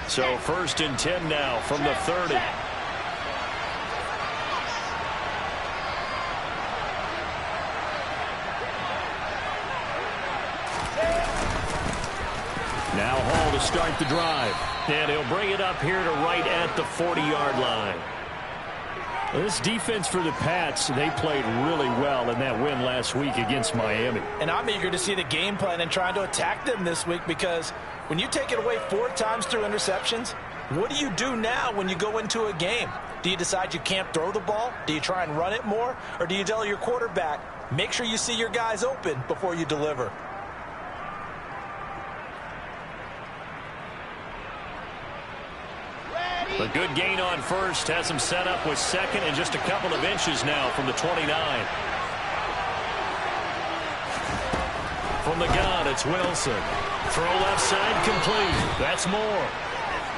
So 1st and 10 now from the 30. Now Hall to start the drive. And he'll bring it up here to right at the 40-yard line. This defense for the Pats, they played really well in that win last week against Miami. And I'm eager to see the game plan and trying to attack them this week, because when you take it away 4 times through interceptions, what do you do now when you go into a game? Do you decide you can't throw the ball? Do you try and run it more? Or do you tell your quarterback, make sure you see your guys open before you deliver? A good gain on first has him set up with second and just a couple of inches now from the 29. From the gun, it's Wilson. Throw left side complete. That's Moore.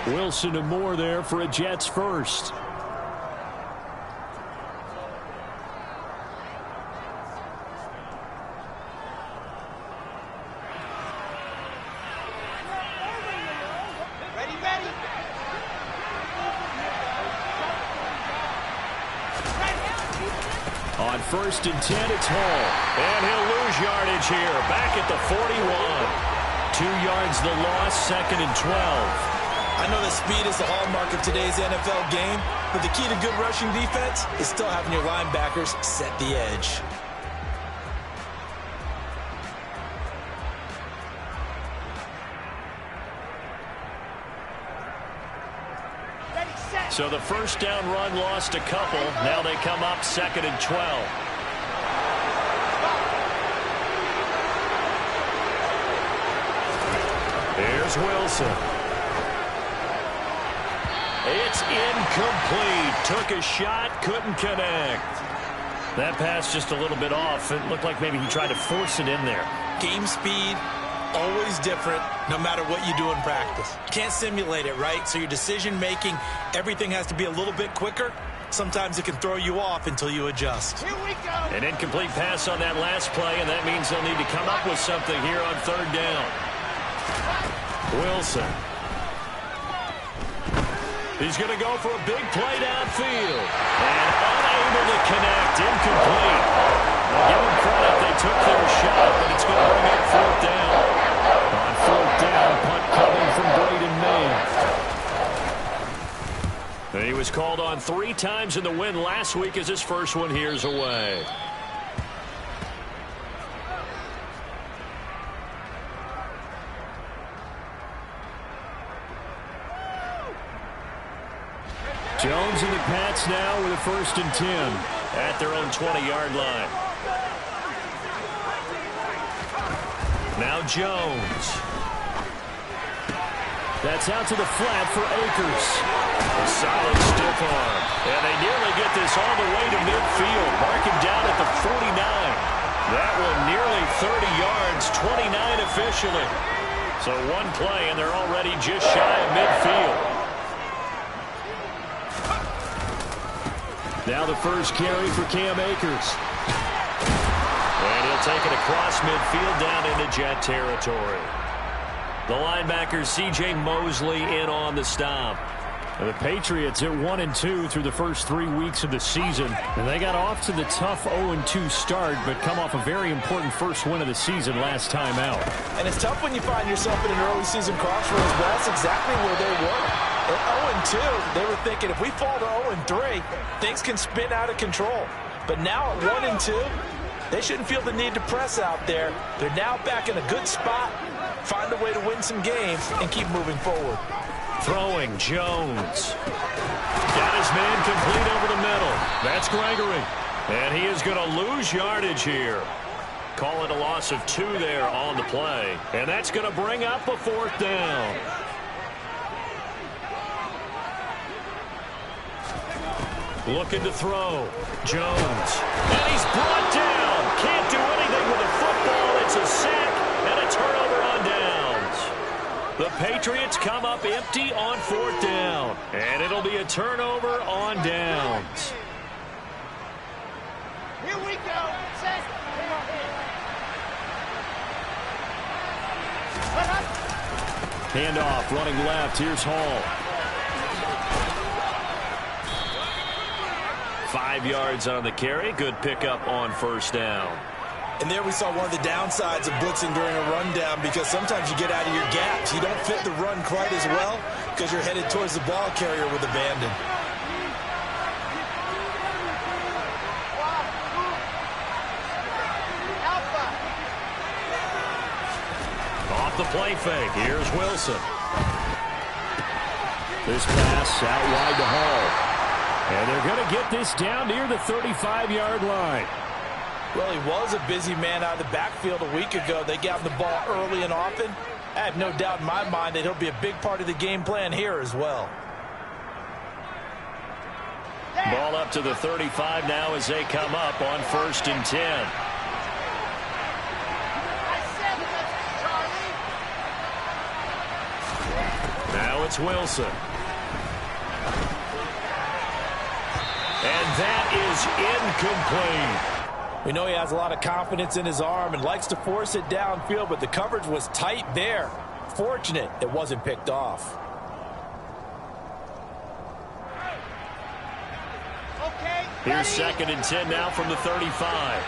Wilson and Moore there for a Jets first. On 1st and 10, it's Hall. And he'll lose yardage here. Back at the 41. 2 yards the loss, 2nd and 12. I know that speed is the hallmark of today's NFL game, but the key to good rushing defense is still having your linebackers set the edge. So the first down run lost a couple. Now they come up 2nd and 12. Here's Wilson. It's incomplete. Took a shot, couldn't connect. That pass just a little bit off. It looked like maybe he tried to force it in there. Game speed, always different, no matter what you do in practice. You can't simulate it, right? So your decision-making, everything has to be a little bit quicker. Sometimes it can throw you off until you adjust. Here we go. An incomplete pass on that last play, and that means they'll need to come up with something here on 3rd down. Wilson. He's going to go for a big play downfield. And unable to connect. Incomplete. Now give them credit. They took their shot, but it's going to bring up 4th down. On 4th down, punt coming from Braden Mann. He was called on 3 times in the win last week as his first one here's away. Jones and the Pats now with a 1st and 10 at their own 20-yard line. Now Jones. That's out to the flat for Akers. A solid stiff arm. And they nearly get this all the way to midfield. Mark him down at the 49. That one nearly 30 yards, 29 officially. So one play and they're already just shy of midfield. Now the first carry for Cam Akers. And he'll take it across midfield down into Jet territory. The linebacker C.J. Mosley in on the stop. And the Patriots are 1-2 through the first 3 weeks of the season. And they got off to the tough 0-2 start, but come off a very important first win of the season last time out. And it's tough when you find yourself in an early season crossroads, but that's exactly where they were. At 0-2, they were thinking if we fall to 0-3, things can spin out of control. But now at 1-2, they shouldn't feel the need to press out there. They're now back in a good spot, find a way to win some games, and keep moving forward. Throwing, Jones. Got his man complete over the middle. That's Gregory. And he is going to lose yardage here. Call it a loss of 2 there on the play. And that's going to bring up a 4th down. Looking to throw. Jones. And he's brought down. Can't do anything with the football. It's a sack and a turnover on downs. The Patriots come up empty on 4th down. And it'll be a turnover on downs. Here we go. Set. Handoff running left. Here's Hall. 5 yards on the carry. Good pickup on first down. And there we saw one of the downsides of blitzing during a rundown, because sometimes you get out of your gaps. You don't fit the run quite as well because you're headed towards the ball carrier with abandon. Off the play fake. Here's Wilson. This pass out wide to Hall. And they're going to get this down near the 35-yard line. Well, he was a busy man out of the backfield a week ago. They got him the ball early and often. I have no doubt in my mind that he'll be a big part of the game plan here as well. Ball up to the 35 now as they come up on 1st and 10. Now it's Wilson. And that is incomplete. We know he has a lot of confidence in his arm and likes to force it downfield, but the coverage was tight there. Fortunate it wasn't picked off. Here's 2nd and 10 now from the 35.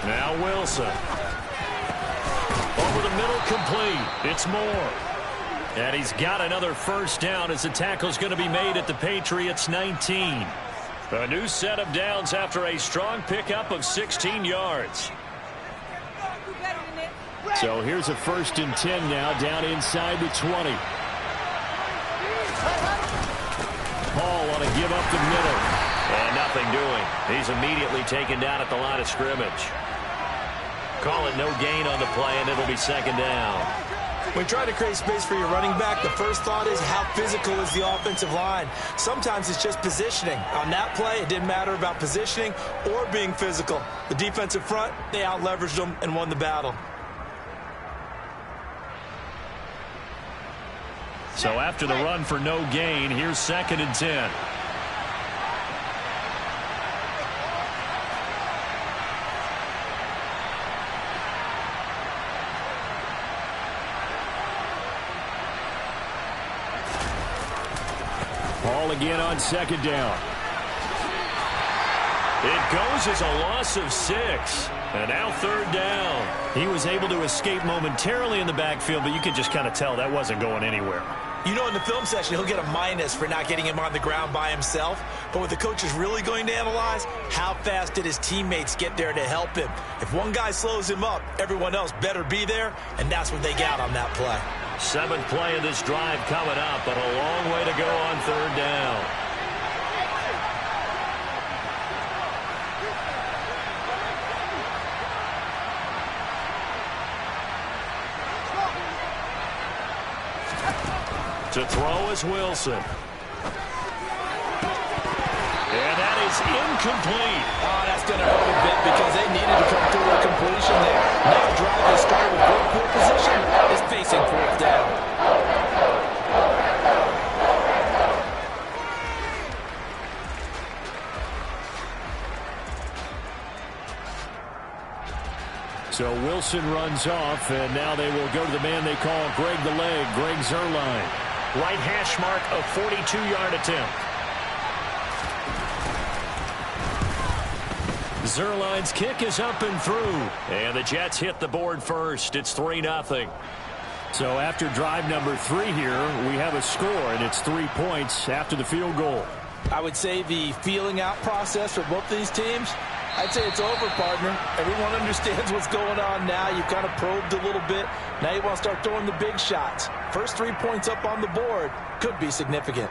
Now Wilson. Over the middle, complete. It's Moore. And he's got another first down as the tackle's going to be made at the Patriots 19. A new set of downs after a strong pickup of 16 yards. So here's a 1st and 10 now down inside the 20. Hall want to give up the middle. And nothing doing. He's immediately taken down at the line of scrimmage. Call it no gain on the play, and it'll be 2nd down. When trying to create space for your running back, the first thought is how physical is the offensive line. Sometimes it's just positioning. On that play, it didn't matter about positioning or being physical. The defensive front, they out-leveraged them and won the battle. So after the run for no gain, here's 2nd and 10. Ball again on 2nd down. It goes as a loss of 6. And now 3rd down. He was able to escape momentarily in the backfield, but you could just kind of tell that wasn't going anywhere. You know, in the film session, he'll get a minus for not getting him on the ground by himself. But what the coach is really going to analyze, how fast did his teammates get there to help him? If one guy slows him up, everyone else better be there, and that's what they got on that play. 7th play of this drive coming up, but a long way to go on 3rd down. To throw is Wilson. And that is incomplete. Oh, that's going to hurt a bit because they needed to come through a completion there. Now the drive they started with good field position is facing 4th down. So Wilson runs off, and now they will go to the man they call Greg the Leg, Greg Zuerlein. Right hash mark, a 42-yard attempt. Zuerlein's kick is up and through. And the Jets hit the board first. It's 3-0. So after drive number 3 here, we have a score, and it's 3 points after the field goal. I would say the feeling out process for both of these teams, I'd say it's over, partner. Everyone understands what's going on now. You've kind of probed a little bit. Now you want to start throwing the big shots. First 3 points up on the board could be significant.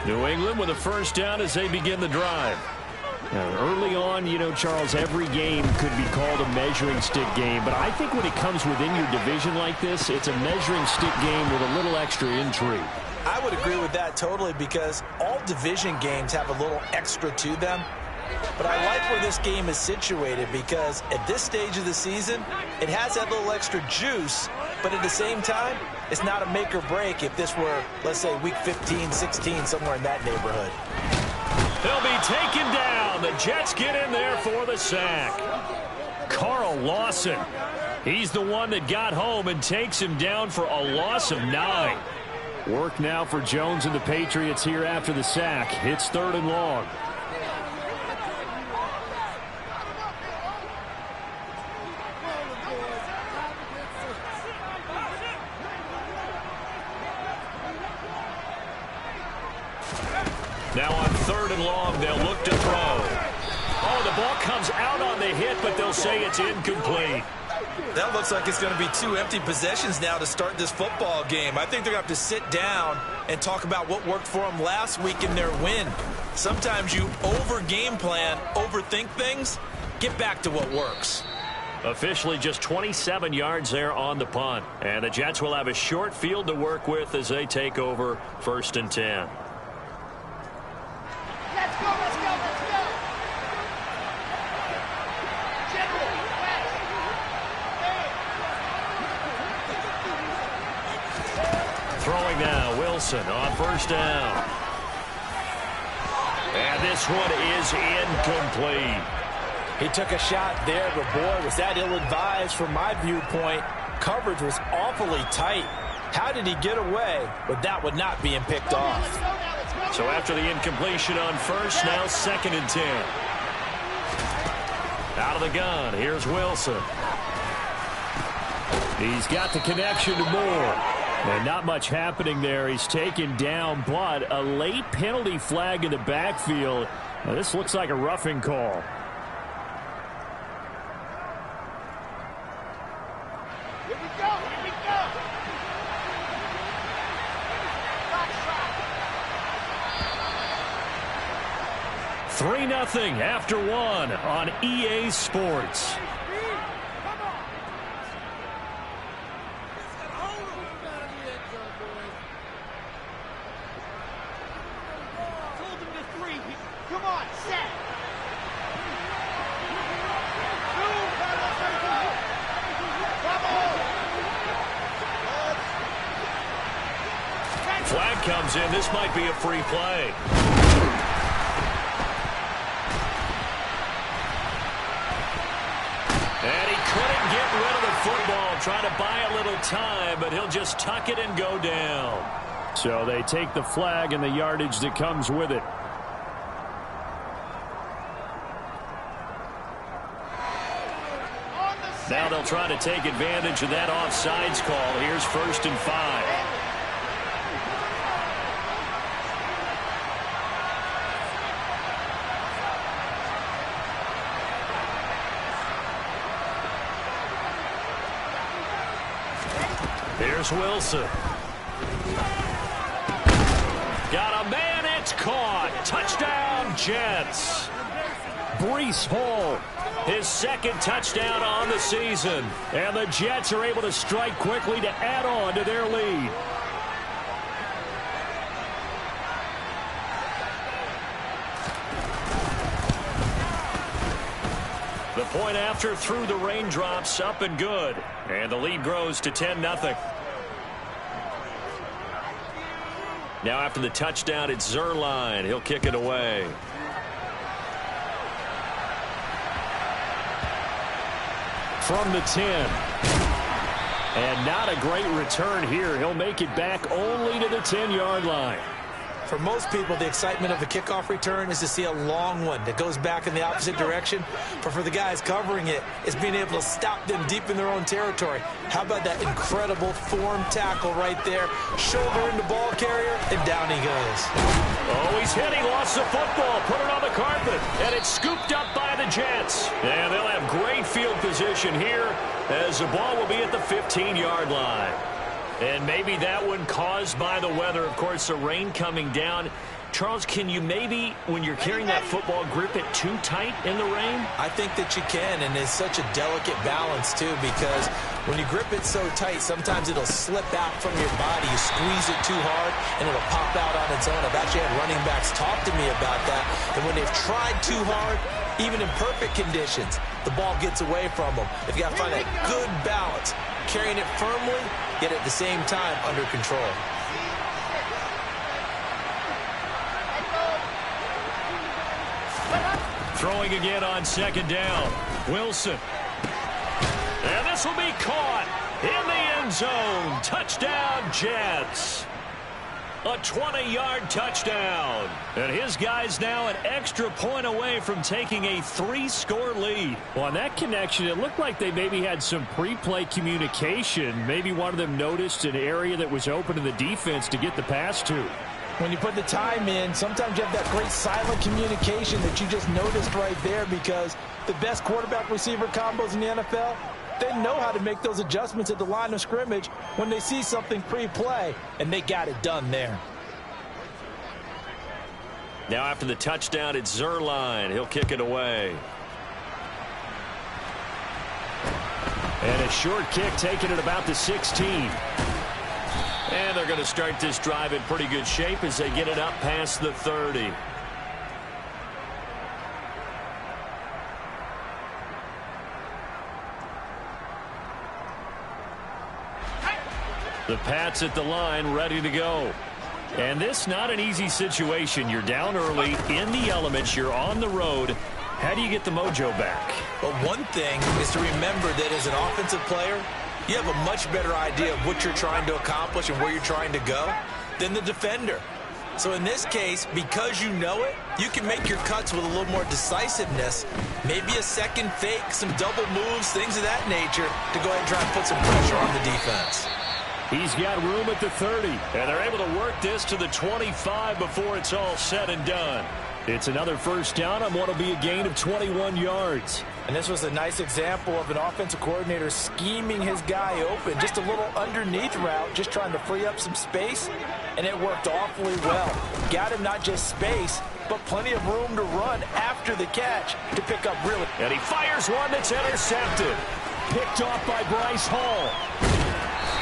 New England with a first down as they begin the drive. Now, early on, you know, Charles, every game could be called a measuring stick game. But I think when it comes within your division like this, it's a measuring stick game with a little extra intrigue. I would agree with that totally because all division games have a little extra to them. But I like where this game is situated because at this stage of the season, it has that little extra juice, but at the same time, it's not a make or break if this were, let's say, week 15, 16, somewhere in that neighborhood. He'll be taken down. The Jets get in there for the sack. Carl Lawson. He's the one that got home and takes him down for a loss of 9. Work now for Jones and the Patriots here after the sack. It's 3rd and long. Now on 3rd and long, they'll look to throw. Oh, the ball comes out on the hit, but they'll say it's incomplete. That looks like it's going to be 2 empty possessions now to start this football game. I think they're going to have to sit down and talk about what worked for them last week in their win. Sometimes you over-game plan, overthink things. Get back to what works. Officially just 27 yards there on the punt. And the Jets will have a short field to work with as they take over 1st and 10. Let's go, let's go, let's go. Throwing now, Wilson on 1st down. And this one is incomplete. He took a shot there, but boy, was that ill-advised from my viewpoint. Coverage was awfully tight. How did he get away with that one not being picked off? So after the incompletion on 1st, now 2nd and 10. Out of the gun, here's Wilson. He's got the connection to Moore. And not much happening there. He's taken down, but a late penalty flag in the backfield. Now, this looks like a roughing call. Here we go, here we go. 3-0 after 1 on EA Sports. Come on, set. Flag comes in. This might be a free play. And he couldn't get rid of the football, trying to buy a little time, but he'll just tuck it and go down. So they take the flag and the yardage that comes with it. Now they'll try to take advantage of that offsides call. Here's 1st and 5. Here's Wilson. Got a man, it's caught. Touchdown, Jets. Breece Hall, his 2nd touchdown on the season. And the Jets are able to strike quickly to add on to their lead. The point after through the raindrops, up and good. And the lead grows to 10-0. Now after the touchdown, it's Zuerlein. He'll kick it away. From the 10. And not a great return here. He'll make it back only to the 10-yard line. For most people, the excitement of the kickoff return is to see a long one that goes back in the opposite direction. But for the guys covering it, it's being able to stop them deep in their own territory. How about that incredible form tackle right there? Shoulder into ball carrier, and down he goes. Oh, he's hit. He lost the football. Put it on the carpet. And it's scooped up by the Jets. And they'll have great field position here as the ball will be at the 15-yard line. And maybe that one caused by the weather. Of course, the rain coming down. Charles, can you maybe, when you're carrying that football, grip it too tight in the rain? I think that you can, and it's such a delicate balance, too, because when you grip it so tight, sometimes it'll slip out from your body. You squeeze it too hard, and it'll pop out on its own. I've actually had running backs talk to me about that, and when they've tried too hard, even in perfect conditions, the ball gets away from them. If you got to find that good balance, carrying it firmly, yet at the same time under control. Throwing again on second down. Wilson. And this will be caught in the end zone. Touchdown, Jets. A 20-yard touchdown. And his guy's now an extra point away from taking a 3-score lead. Well, on that connection, it looked like they maybe had some pre-play communication. Maybe one of them noticed an area that was open in the defense to get the pass to. When you put the time in, sometimes you have that great silent communication that you just noticed right there, because the best quarterback-receiver combos in the NFL, they know how to make those adjustments at the line of scrimmage when they see something pre-play, and they got it done there. Now after the touchdown, it's Zuerlein. He'll kick it away. And a short kick taken at about the 16. And they're going to start this drive in pretty good shape as they get it up past the 30. The Pats at the line, ready to go. And this not an easy situation. You're down early, in the elements, you're on the road. How do you get the mojo back? Well, one thing is to remember that as an offensive player, you have a much better idea of what you're trying to accomplish and where you're trying to go than the defender. So in this case, because you know it, you can make your cuts with a little more decisiveness, maybe a second fake, some double moves, things of that nature, to go ahead and try and put some pressure on the defense. He's got room at the 30. And they're able to work this to the 25 before it's all said and done. It's another first down on what will be a gain of 21 yards. And this was a nice example of an offensive coordinator scheming his guy open. Just a little underneath route, just trying to free up some space, and it worked awfully well. Got him not just space, but plenty of room to run after the catch to pick up really. And he fires one that's intercepted. Picked off by Bryce Hall.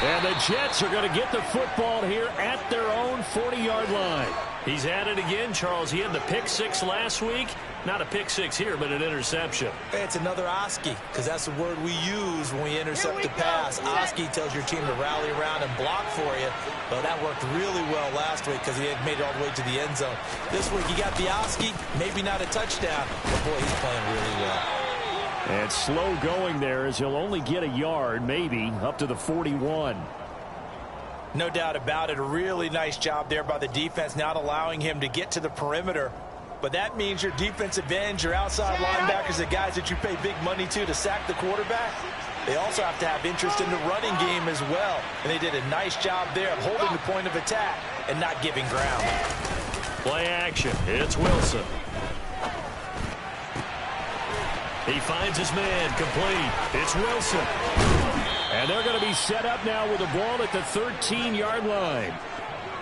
And the Jets are going to get the football here at their own 40-yard line. He's at it again, Charles. He had the pick six last week. Not a pick six here, but an interception. It's another Oski, because that's the word we use when we intercept the pass. Oski tells your team to rally around and block for you. Well, that worked really well last week because he had made it all the way to the end zone. This week, you got the Oski, maybe not a touchdown, but boy, he's playing really well. And slow going there as he'll only get a yard, maybe, up to the 41. No doubt about it. A really nice job there by the defense, not allowing him to get to the perimeter. But that means your defensive ends, your outside linebackers, the guys that you pay big money to sack the quarterback, they also have to have interest in the running game as well. And they did a nice job there of holding the point of attack and not giving ground. Play action. It's Wilson. He finds his man complete. It's Wilson. And they're going to be set up now with the ball at the 13-yard line.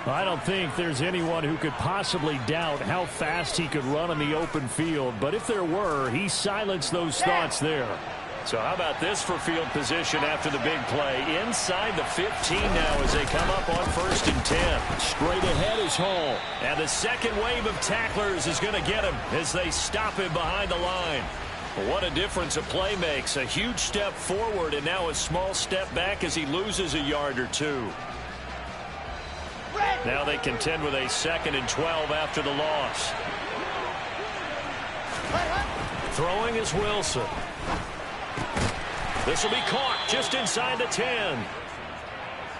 I don't think there's anyone who could possibly doubt how fast he could run on the open field. But if there were, he silenced those thoughts there. So how about this for field position after the big play? Inside the 15 now as they come up on 1st and 10. Straight ahead is Hall. And the second wave of tacklers is going to get him as they stop him behind the line. What a difference a play makes. A huge step forward and now a small step back as he loses a yard or two. Now they contend with a 2nd and 12 after the loss. Throwing is Wilson. This will be caught just inside the 10.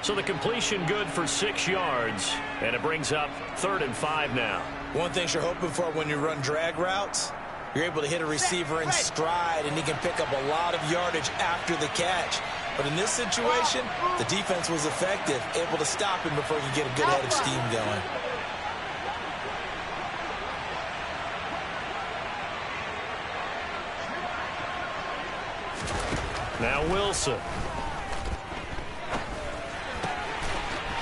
So the completion good for 6 yards. And it brings up 3rd and 5 now. One thing you're hoping for when you run drag routes, you're able to hit a receiver in stride, and he can pick up a lot of yardage after the catch. But in this situation, the defense was effective, able to stop him before he could get a good head of steam going. Now Wilson.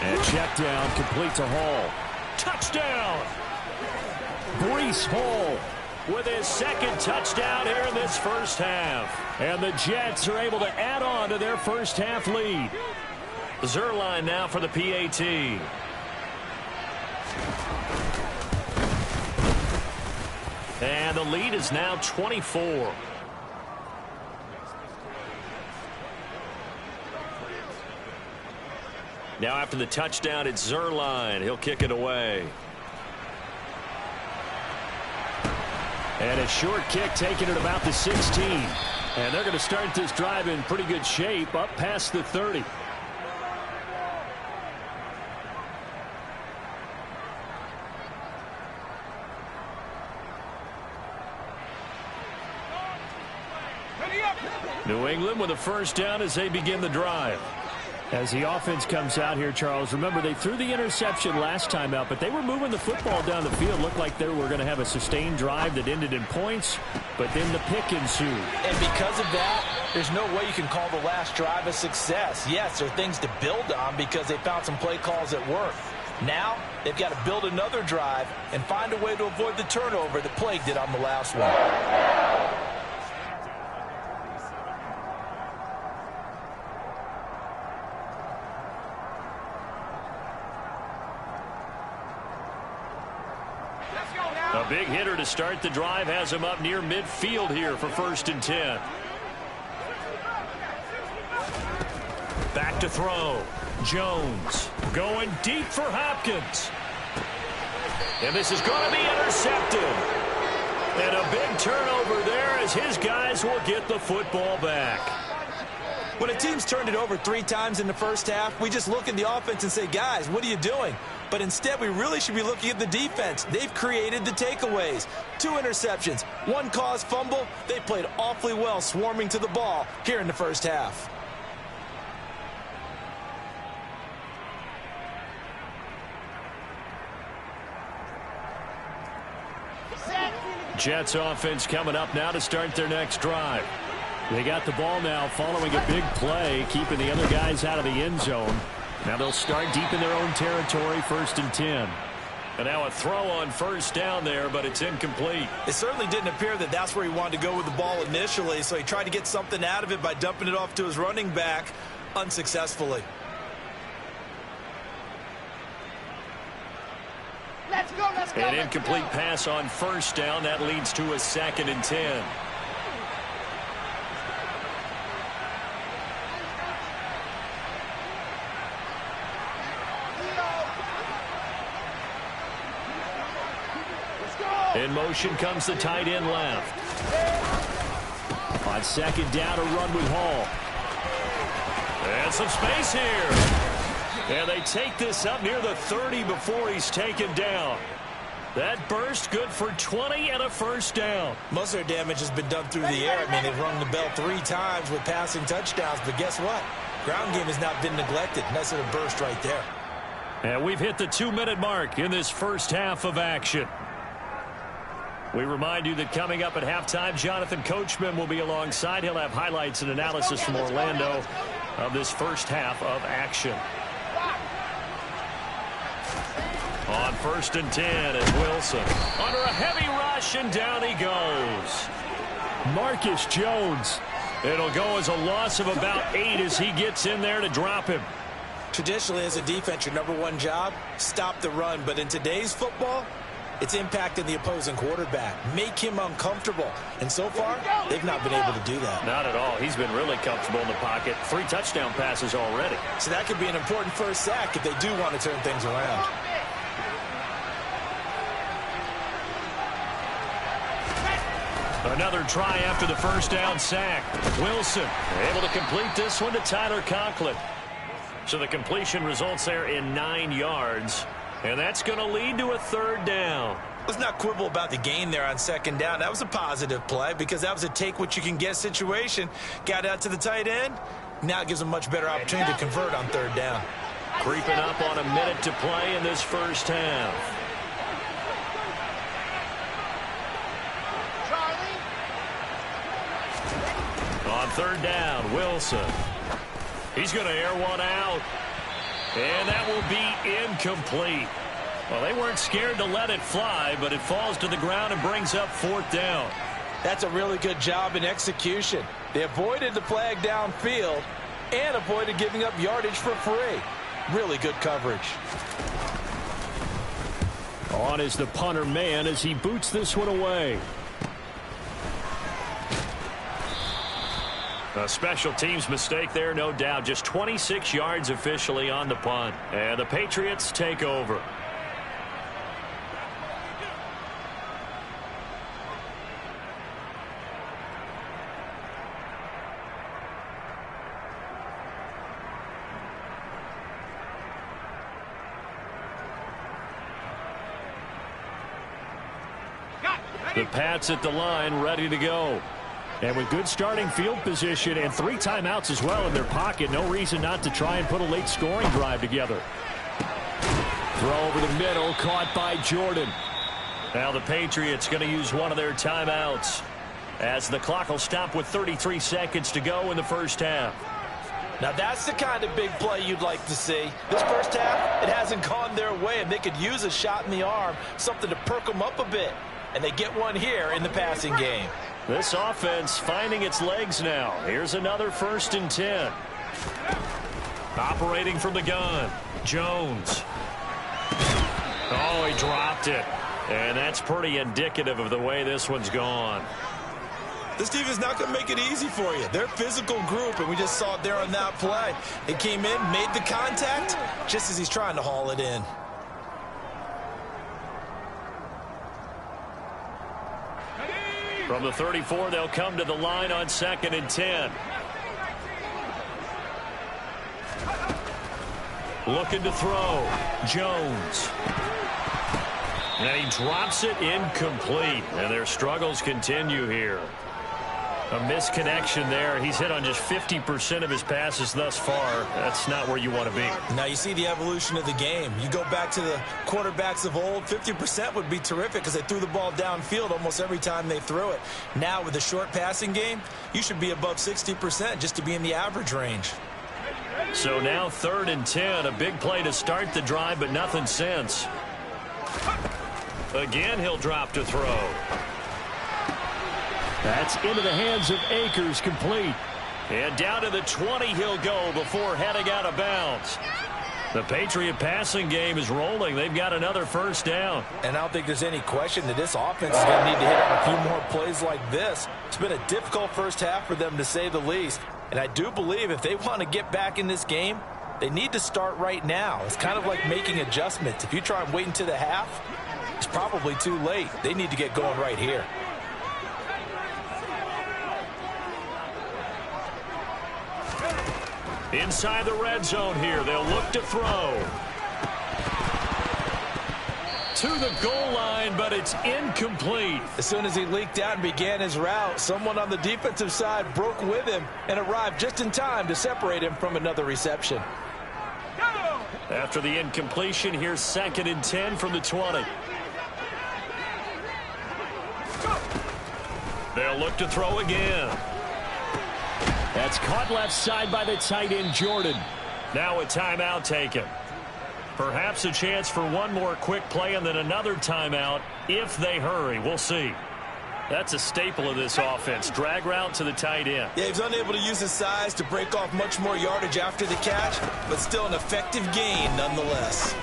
And check down, complete to Hall. Touchdown! Breece Hall with his second touchdown here in this first half. And the Jets are able to add on to their first half lead. Zuerlein now for the PAT. And the lead is now 24. Now after the touchdown, it's Zuerlein. He'll kick it away. And a short kick taken at about the 16. And they're going to start this drive in pretty good shape up past the 30. New England with a first down as they begin the drive. As the offense comes out here, Charles, remember they threw the interception last time out, but they were moving the football down the field. Looked like they were going to have a sustained drive that ended in points, but then the pick ensued. And because of that, there's no way you can call the last drive a success. Yes, there are things to build on because they found some play calls that work. Now, they've got to build another drive and find a way to avoid the turnover that plagued it on the last one. A big hitter to start the drive has him up near midfield here for 1st and 10. Back to throw. Jones going deep for Hopkins. And this is going to be intercepted. And a big turnover there as his guys will get the football back. When a team's turned it over 3 times in the first half, we just look at the offense and say, guys, what are you doing? But instead, we really should be looking at the defense. They've created the takeaways. 2 interceptions, 1 caused fumble. They played awfully well swarming to the ball here in the first half. Jets offense coming up now to start their next drive. They got the ball now following a big play, keeping the other guys out of the end zone. Now they'll start deep in their own territory, 1st and 10. And now a throw on first down there, but it's incomplete. It certainly didn't appear that that's where he wanted to go with the ball initially, so he tried to get something out of it by dumping it off to his running back unsuccessfully. Let's go, let's go. An incomplete pass on first down. That leads to a 2nd and 10. In motion comes the tight end left. On 2nd down, a run with Hall. And some space here. And they take this up near the 30 before he's taken down. That burst good for 20 and a first down. Most of their damage has been done through the air. I mean, they've rung the bell 3 times with passing touchdowns, but guess what? Ground game has not been neglected. Nice little burst right there. And we've hit the 2-minute mark in this first half of action. We remind you that coming up at halftime, Jonathan Coachman will be alongside. He'll have highlights and analysis from Orlando of this first half of action. On 1st and 10 is Wilson. Under a heavy rush, and down he goes. Marcus Jones. It'll go as a loss of about 8 as he gets in there to drop him. Traditionally, as a defense, your #1 job, stop the run. But in today's football, it's impacting the opposing quarterback. Make him uncomfortable. And so far, they've not been able to do that. Not at all. He's been really comfortable in the pocket. 3 touchdown passes already. So that could be an important first sack if they do want to turn things around. Another try after the first down sack. Wilson able to complete this one to Tyler Conklin. So the completion results there in 9 yards. And that's going to lead to a 3rd down. Let's not quibble about the gain there on 2nd down. That was a positive play because that was a take-what-you-can-get situation. Got out to the tight end. Now it gives them a much better opportunity to convert on 3rd down. Creeping up on a minute to play in this first half. On 3rd down, Wilson. He's going to air one out. And that will be incomplete. Well, they weren't scared to let it fly, but it falls to the ground and brings up 4th down. That's a really good job in execution. They avoided the flag downfield and avoided giving up yardage for free. Really good coverage. On is the punter man as he boots this one away. A special teams mistake there, no doubt. Just 26 yards officially on the punt. And the Patriots take over. The Pats at the line, ready to go. And with good starting field position and 3 timeouts as well in their pocket, no reason not to try and put a late scoring drive together. Throw over the middle, caught by Jordan. Now the Patriots going to use one of their timeouts as the clock will stop with 33 seconds to go in the first half. Now that's the kind of big play you'd like to see. This first half, it hasn't gone their way, and they could use a shot in the arm, something to perk them up a bit. And they get one here in the passing game. This offense finding its legs now. Here's another 1st and 10. Operating from the gun, Jones. Oh, he dropped it. And that's pretty indicative of the way this one's gone. This defense not going to make it easy for you. They're a physical group, and we just saw it there on that play. It came in, made the contact, just as he's trying to haul it in. From the 34, they'll come to the line on 2nd and 10. Looking to throw. Jones. And he drops it incomplete. And their struggles continue here. A misconnection there. He's hit on just 50% of his passes thus far. That's not where you want to be. Now you see the evolution of the game. You go back to the quarterbacks of old, 50% would be terrific because they threw the ball downfield almost every time they threw it. Now with the short passing game, you should be above 60% just to be in the average range. So now 3rd and 10. A big play to start the drive, but nothing since. Again, he'll drop to throw. That's into the hands of Akers, complete. And down to the 20 he'll go before heading out of bounds. The Patriot passing game is rolling. They've got another 1st down. And I don't think there's any question that this offense is going to need to hit on a few more plays like this. It's been a difficult first half for them, to say the least. And I do believe if they want to get back in this game, they need to start right now. It's kind of like making adjustments. If you try and wait until the half, it's probably too late. They need to get going right here. Inside the red zone here, they'll look to throw. To the goal line, but it's incomplete. As soon as he leaked out and began his route, someone on the defensive side broke with him and arrived just in time to separate him from another reception. After the incompletion, here's 2nd and 10 from the 20. They'll look to throw again. That's caught left side by the tight end, Jordan. Now a timeout taken. Perhaps a chance for one more quick play and then another timeout if they hurry. We'll see. That's a staple of this offense. Drag route to the tight end. Yeah, he's unable to use his size to break off much more yardage after the catch, but still an effective gain nonetheless.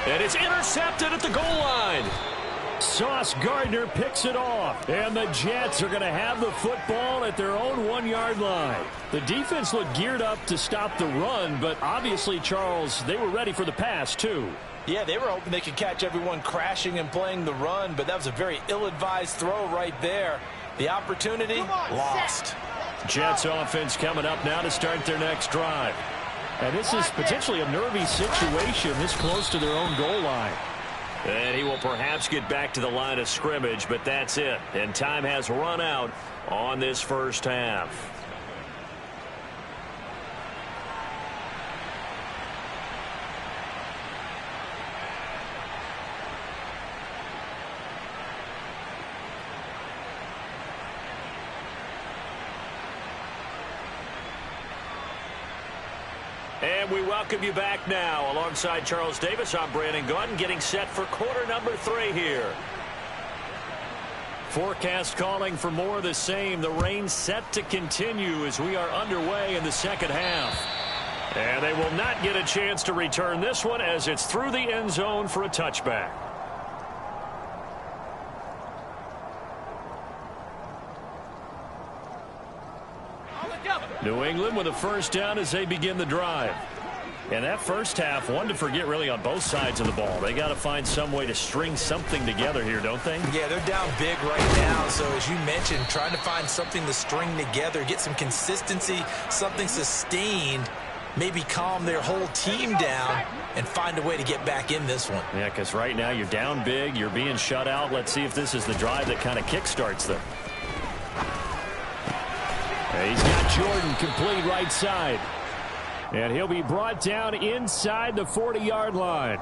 And it's intercepted at the goal line. Sauce Gardner picks it off, and the Jets are going to have the football at their own 1-yard line. The defense looked geared up to stop the run, but obviously, Charles, they were ready for the pass, too. Yeah, they were hoping they could catch everyone crashing and playing the run, but that was a very ill-advised throw right there. The opportunity, lost. Jets offense coming up now to start their next drive. And this is potentially a nervy situation this close to their own goal line. And he will perhaps get back to the line of scrimmage, but that's it. And time has run out on this first half. And we welcome you back now. Alongside Charles Davis, I'm Brandon Gaudin, getting set for quarter number 3 here. Forecast calling for more of the same. The rain set to continue as we are underway in the second half. And they will not get a chance to return this one as it's through the end zone for a touchback. New England with a first down as they begin the drive. And that first half, one to forget really on both sides of the ball. They got to find some way to string something together here, don't they? Yeah, they're down big right now. So as you mentioned, trying to find something to string together, get some consistency, something sustained, maybe calm their whole team down and find a way to get back in this one. Yeah, because right now you're down big, you're being shut out. Let's see if this is the drive that kind of kickstarts them. He's got Jordan complete right side. And he'll be brought down inside the 40-yard line.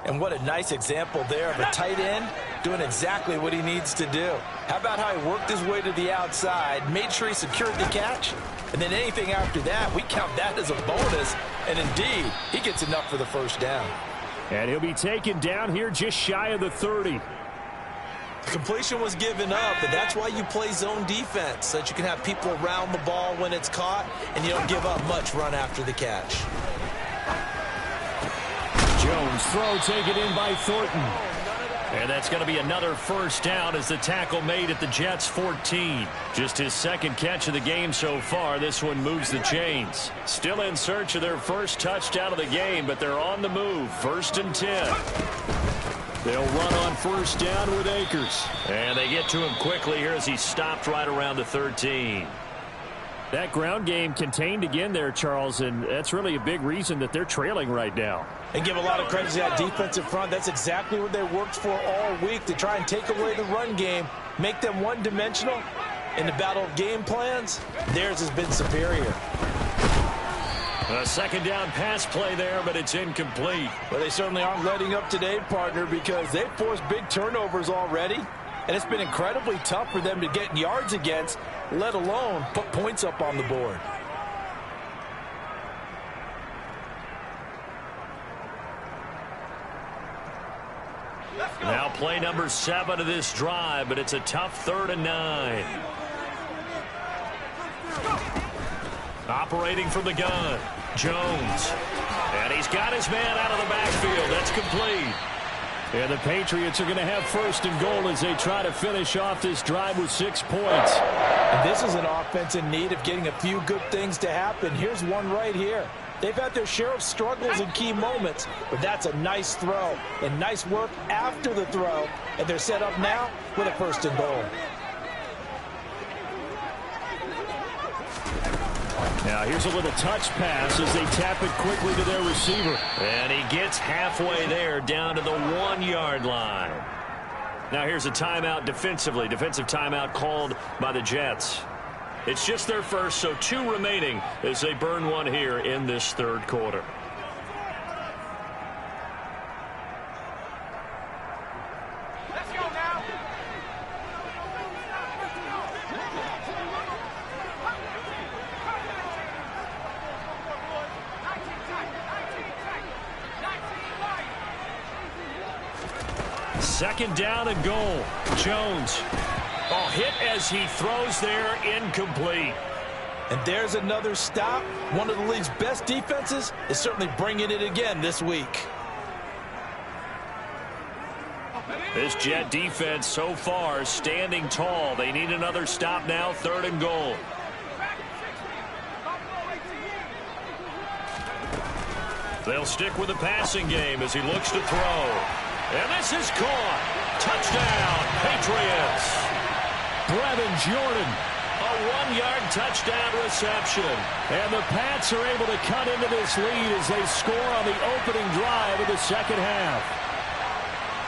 And what a nice example there of a tight end doing exactly what he needs to do. How about how he worked his way to the outside, made sure he secured the catch, and then anything after that, we count that as a bonus. And indeed, he gets enough for the first down. And he'll be taken down here just shy of the 30. Completion was given up, but that's why you play zone defense, so that you can have people around the ball when it's caught, and you don't give up much run after the catch. Jones throw taken in by Thornton. And that's going to be another first down as the tackle made at the Jets' 14. Just his second catch of the game so far. This one moves the chains. Still in search of their first touchdown of the game, but they're on the move. 1st and 10. They'll run on first down with Akers. And they get to him quickly here as he stopped right around the 13. That ground game contained again there, Charles, and that's really a big reason that they're trailing right now. And give a lot of credit to that defensive front. That's exactly what they worked for all week, to try and take away the run game, make them one-dimensional. In the battle of game plans, theirs has been superior. A second down pass play there, but it's incomplete. Well, they certainly aren't letting up today, partner, because they've forced big turnovers already. And it's been incredibly tough for them to get yards against, let alone put points up on the board. Now play number 7 of this drive, but it's a tough 3rd and 9. Operating from the gun, Jones. And he's got his man out of the backfield. That's complete. And the Patriots are going to have 1st and goal as they try to finish off this drive with 6 points. And this is an offense in need of getting a few good things to happen. Here's one right here. They've had their share of struggles in key moments, but that's a nice throw and nice work after the throw. And they're set up now with a 1st and goal. Now here's a little touch pass as they tap it quickly to their receiver. And he gets halfway there down to the 1-yard line. Now here's a timeout defensively. Defensive timeout called by the Jets. It's just their first, so 2 remaining as they burn one here in this 3rd quarter. Let's go now. Second down and goal. Jones. Oh, hit as he throws there, incomplete. And there's another stop. One of the league's best defenses is certainly bringing it again this week. This Jet defense so far standing tall. They need another stop now, 3rd and goal. They'll stick with the passing game as he looks to throw. And this is caught. Touchdown, Patriots. Brevin Jordan. A 1-yard touchdown reception. And the Pats are able to cut into this lead as they score on the opening drive of the second half.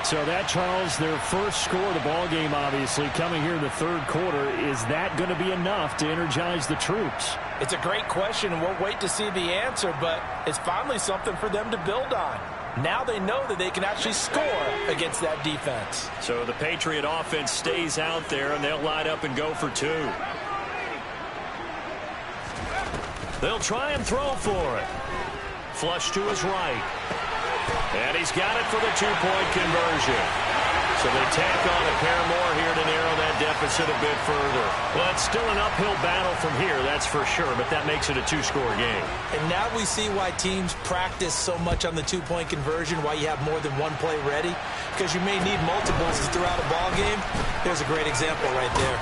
So that, Charles, their first score of the ball game, obviously, coming here in the 3rd quarter. Is that going to be enough to energize the troops? It's a great question, and we'll wait to see the answer, but it's finally something for them to build on. Now they know that they can actually score against that defense. So the Patriot offense stays out there, and they'll line up and go for 2. They'll try and throw for it. Flush to his right. And he's got it for the two-point conversion. So they tack on a pair more here to narrow that deficit a bit further. Well, it's still an uphill battle from here, that's for sure, but that makes it a two-score game. And now we see why teams practice so much on the two-point conversion, why you have more than one play ready, because you may need multiples throughout a ball game. There's a great example right there.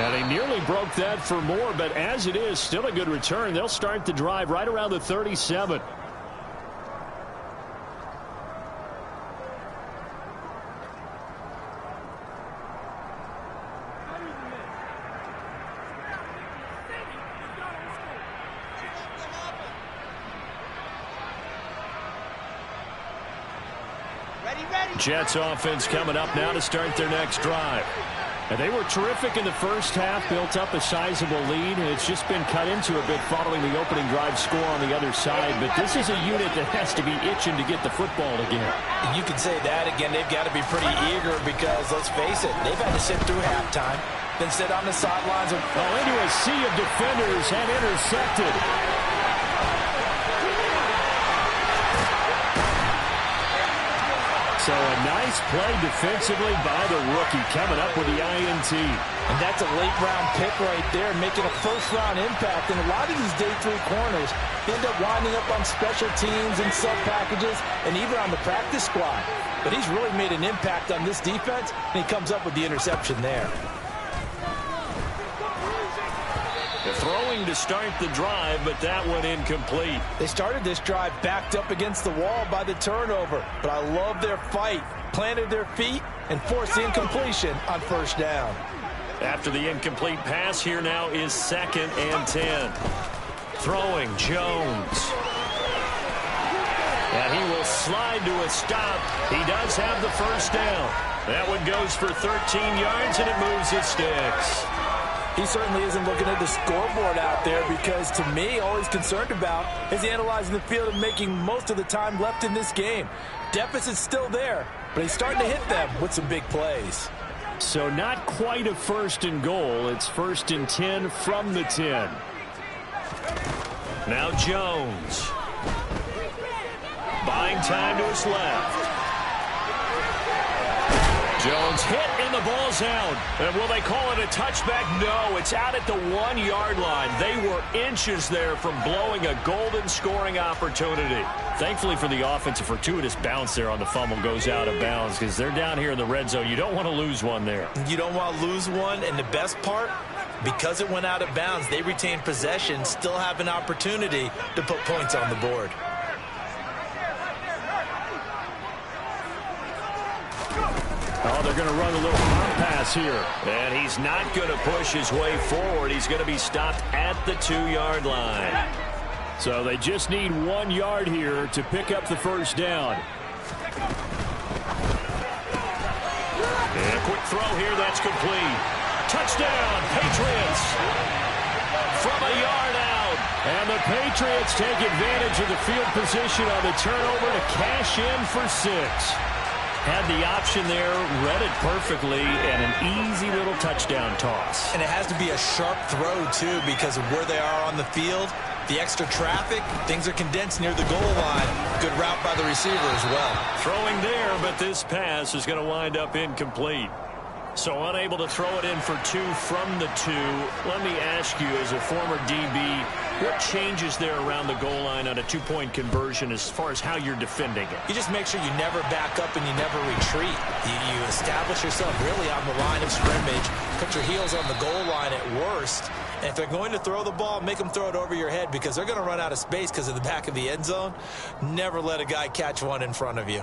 And they nearly broke that for more, but as it is, still a good return. They'll start the drive right around the 37. Jets offense coming up now to start their next drive. And they were terrific in the first half, built up a sizable lead, and it's just been cut into a bit following the opening drive score on the other side. But this is a unit that has to be itching to get the football again. And you can say that again. They've got to be pretty eager because, let's face it, they've had to sit through halftime, then sit on the sidelines. Into a sea of defenders and intercepted. So a nice play defensively by the rookie coming up with the INT. And that's a late-round pick right there, making a first-round impact. And a lot of these day three corners end up winding up on special teams and sub-packages and even on the practice squad. But he's really made an impact on this defense, and he comes up with the interception there. The throwing to start the drive, but that one incomplete. They started this drive backed up against the wall by the turnover, but I love their fight. Planted their feet and forced the incompletion on first down. After the incomplete pass, here now is 2nd and 10. Throwing, Jones. And he will slide to a stop. He does have the first down. That one goes for 13 yards, and it moves his sticks. He certainly isn't looking at the scoreboard out there because, to me, all he's concerned about is analyzing the field and making most of the time left in this game. Deficit's still there, but he's starting to hit them with some big plays. So not quite a 1st and goal. It's 1st and 10 from the 10. Now Jones. Buying time to his left. Jones hit and the ball's out. And will they call it a touchback? No, it's out at the 1-yard line. They were inches there from blowing a golden scoring opportunity. Thankfully for the offense, a fortuitous bounce there on the fumble goes out of bounds because they're down here in the red zone. You don't want to lose one there. You don't want to lose one, and the best part, because it went out of bounds, they retain possession, still have an opportunity to put points on the board. Oh, they're going to run a little pump pass here. And he's not going to push his way forward. He's going to be stopped at the 2-yard line. So they just need 1 yard here to pick up the first down. And a quick throw here, that's complete. Touchdown, Patriots. From a yard out. And the Patriots take advantage of the field position on the turnover to cash in for 6. Had the option there, read it perfectly, and an easy little touchdown toss. And it has to be a sharp throw, too, because of where they are on the field. The extra traffic, things are condensed near the goal line. Good route by the receiver as well. Throwing there, but this pass is going to wind up incomplete. So unable to throw it in for 2 from the 2. Let me ask you, as a former DB, what changes there around the goal line on a 2-point conversion as far as how you're defending it? You just make sure you never back up and you never retreat. You establish yourself really on the line of scrimmage, put your heels on the goal line at worst. And if they're going to throw the ball, make them throw it over your head because they're going to run out of space because of the back of the end zone. Never let a guy catch one in front of you.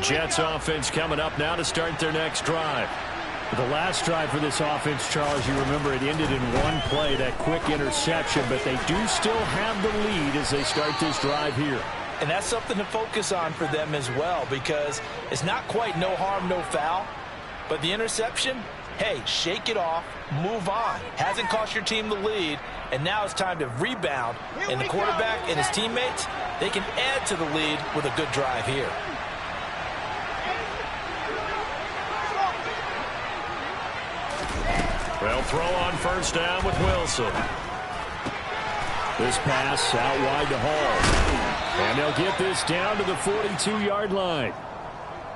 Jets offense coming up now to start their next drive. The last drive for this offense, Charles, you remember it ended in 1 play, that quick interception, but they do still have the lead as they start this drive here. And that's something to focus on for them as well because it's not quite no harm, no foul, but the interception, hey, shake it off, move on. Hasn't cost your team the lead, and now it's time to rebound. And the quarterback and his teammates, they can add to the lead with a good drive here. They'll throw on first down with Wilson. This pass out wide to Hall. And they'll get this down to the 42-yard line.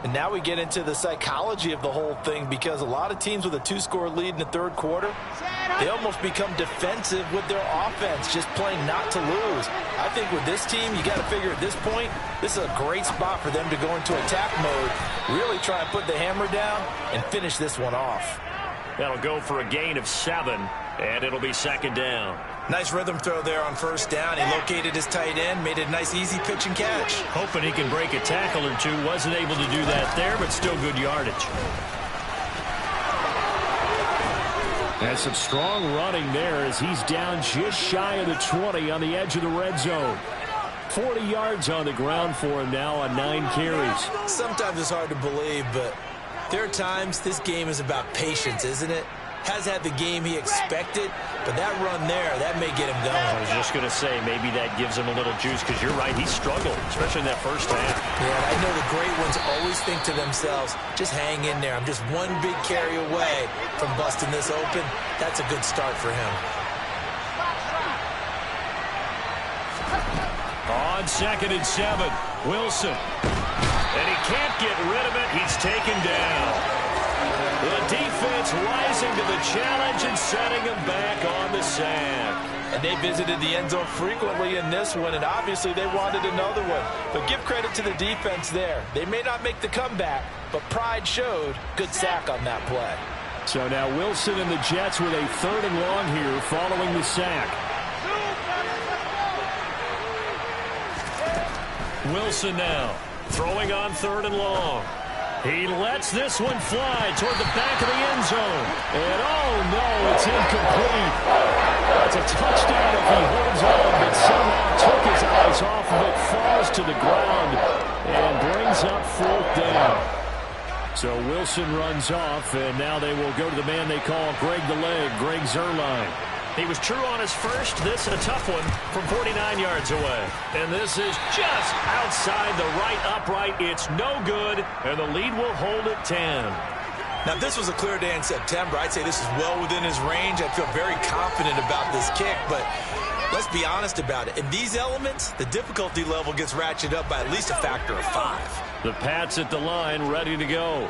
And now we get into the psychology of the whole thing, because a lot of teams with a 2-score lead in the third quarter, they almost become defensive with their offense, just playing not to lose. I think with this team, you got to figure at this point, this is a great spot for them to go into attack mode, really try and put the hammer down and finish this one off. That'll go for a gain of 7, and it'll be second down. Nice rhythm throw there on first down. He located his tight end, made it a nice easy pitch and catch. Hoping he can break a tackle or two. Wasn't able to do that there, but still good yardage. And some strong running there as he's down just shy of the 20 on the edge of the red zone. 40 yards on the ground for him now on 9 carries. Sometimes it's hard to believe, but there are times this game is about patience, isn't it? Has had the game he expected, but that run there, that may get him going. I was just going to say, maybe that gives him a little juice, because you're right, he struggled, especially in that first half. Yeah, I know the great ones always think to themselves, just hang in there. I'm just one big carry away from busting this open. That's a good start for him. On 2nd and 7, Wilson. And he can't get rid of it. He's taken down. The defense rising to the challenge and setting him back on the sack. And they visited the end zone frequently in this one, and obviously they wanted another one. But give credit to the defense there. They may not make the comeback, but pride showed. Good sack on that play. So now Wilson and the Jets with a 3rd and long here following the sack. Wilson now throwing on 3rd and long. He lets this one fly toward the back of the end zone. And oh no, it's incomplete. That's a touchdown if he holds on, but somehow took his eyes off of it, falls to the ground, and brings up 4th down. So Wilson runs off, and now they will go to the man they call Greg the Leg, Greg Zuerlein. He was true on his first. This a tough one from 49 yards away. And this is just outside the right upright. It's no good, and the lead will hold at 10. Now, if this was a clear day in September, I'd say this is well within his range. I feel very confident about this kick, but let's be honest about it. In these elements, the difficulty level gets ratcheted up by at least a factor of 5. The Pats at the line, ready to go.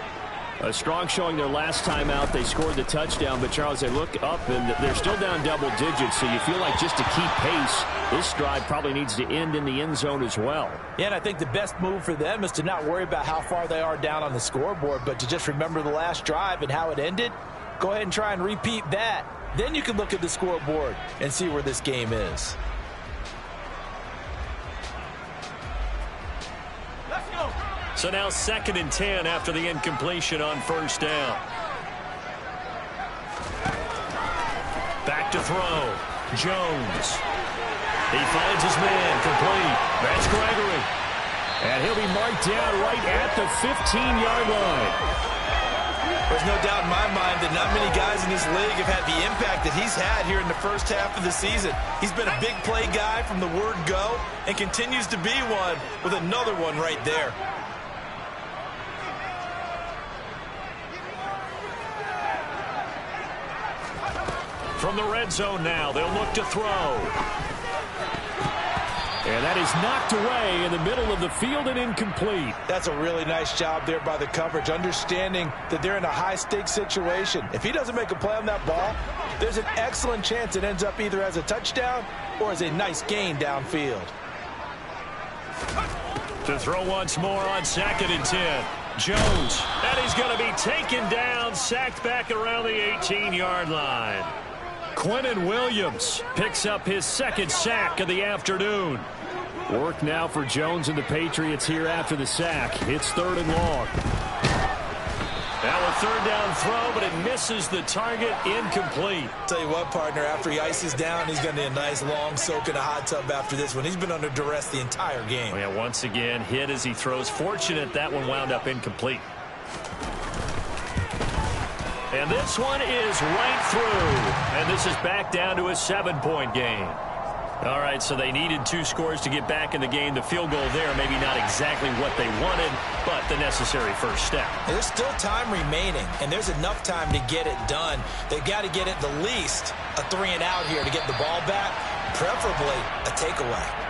A strong showing their last time out. They scored the touchdown, but Charles, they look up and they're still down double digits, so you feel like just to keep pace, this drive probably needs to end in the end zone as well. Yeah, and I think the best move for them is to not worry about how far they are down on the scoreboard, but to just remember the last drive and how it ended. Go ahead and try and repeat that. Then you can look at the scoreboard and see where this game is. So now 2nd and 10 after the incompletion on first down. Back to throw. Jones. He finds his man complete. That's Gregory. And he'll be marked down right at the 15-yard line. There's no doubt in my mind that not many guys in this league have had the impact that he's had here in the first half of the season. He's been a big play guy from the word go and continues to be one with another one right there. From the red zone now, they'll look to throw. And that is knocked away in the middle of the field and incomplete. That's a really nice job there by the coverage, understanding that they're in a high-stakes situation. If he doesn't make a play on that ball, there's an excellent chance it ends up either as a touchdown or as a nice gain downfield. To throw once more on 2nd and 10. Jones. And he's going to be taken down, sacked back around the 18-yard line. Quinnen Williams picks up his 2nd sack of the afternoon. Work now for Jones and the Patriots here after the sack. It's 3rd and long. Now a 3rd down throw, but it misses the target, incomplete. Tell you what, partner, after he ices down, he's going to need a nice long soak in a hot tub after this one. He's been under duress the entire game. Oh, yeah, once again, hit as he throws. Fortunate that one wound up incomplete. And this one is right through. And this is back down to a 7-point game. All right, so they needed 2 scores to get back in the game. The field goal there, maybe not exactly what they wanted, but the necessary first step. There's still time remaining, and there's enough time to get it done. They've got to get at the least a 3-and-out here to get the ball back, preferably a takeaway.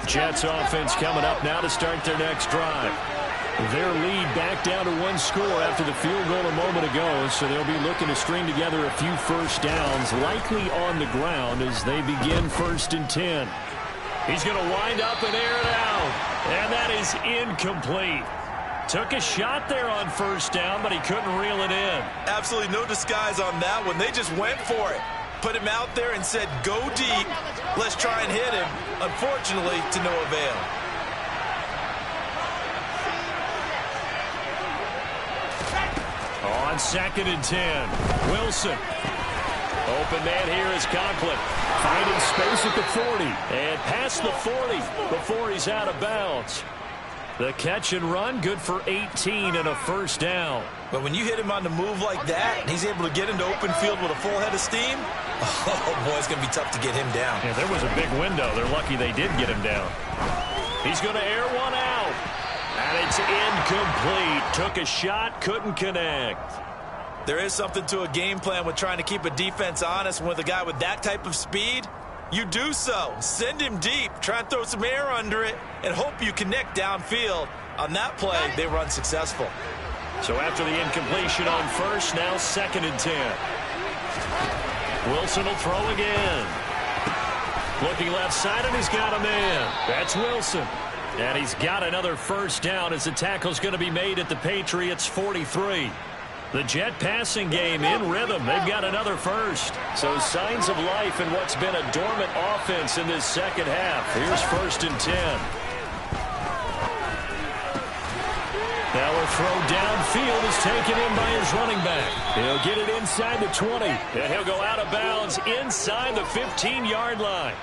Jets offense coming up now to start their next drive. Their lead back down to 1 score after the field goal a moment ago, so they'll be looking to string together a few first downs, likely on the ground as they begin 1st and 10. He's going to wind up and air it out, and that is incomplete. Took a shot there on 1st down, but he couldn't reel it in. Absolutely no disguise on that one. They just went for it. Put him out there and said, go deep. Let's try and hit him. Unfortunately, to no avail. On 2nd and 10, Wilson. Open man here is Conklin. Finding space at the 40. And past the 40 before he's out of bounds. The catch and run, good for 18 and a 1st down. But when you hit him on the move like that, and he's able to get into open field with a full head of steam, oh, boy, it's going to be tough to get him down. Yeah, there was a big window. They're lucky they did get him down. He's going to air one out. And it's incomplete. Took a shot, couldn't connect. There is something to a game plan with trying to keep a defense honest. With a guy with that type of speed, you do so. Send him deep. Try and throw some air under it and hope you connect downfield. On that play, they were unsuccessful. So after the incompletion on 1st, now 2nd and 10. Wilson will throw again. Looking left side, and he's got a man. That's Wilson. And he's got another 1st down as the tackle's going to be made at the Patriots' 43. The Jet passing game in rhythm. They've got another 1st. So signs of life in what's been a dormant offense in this second half. Here's 1st and 10. Now a throw downfield is taken in by his running back. He'll get it inside the 20. And he'll go out of bounds inside the 15-yard line.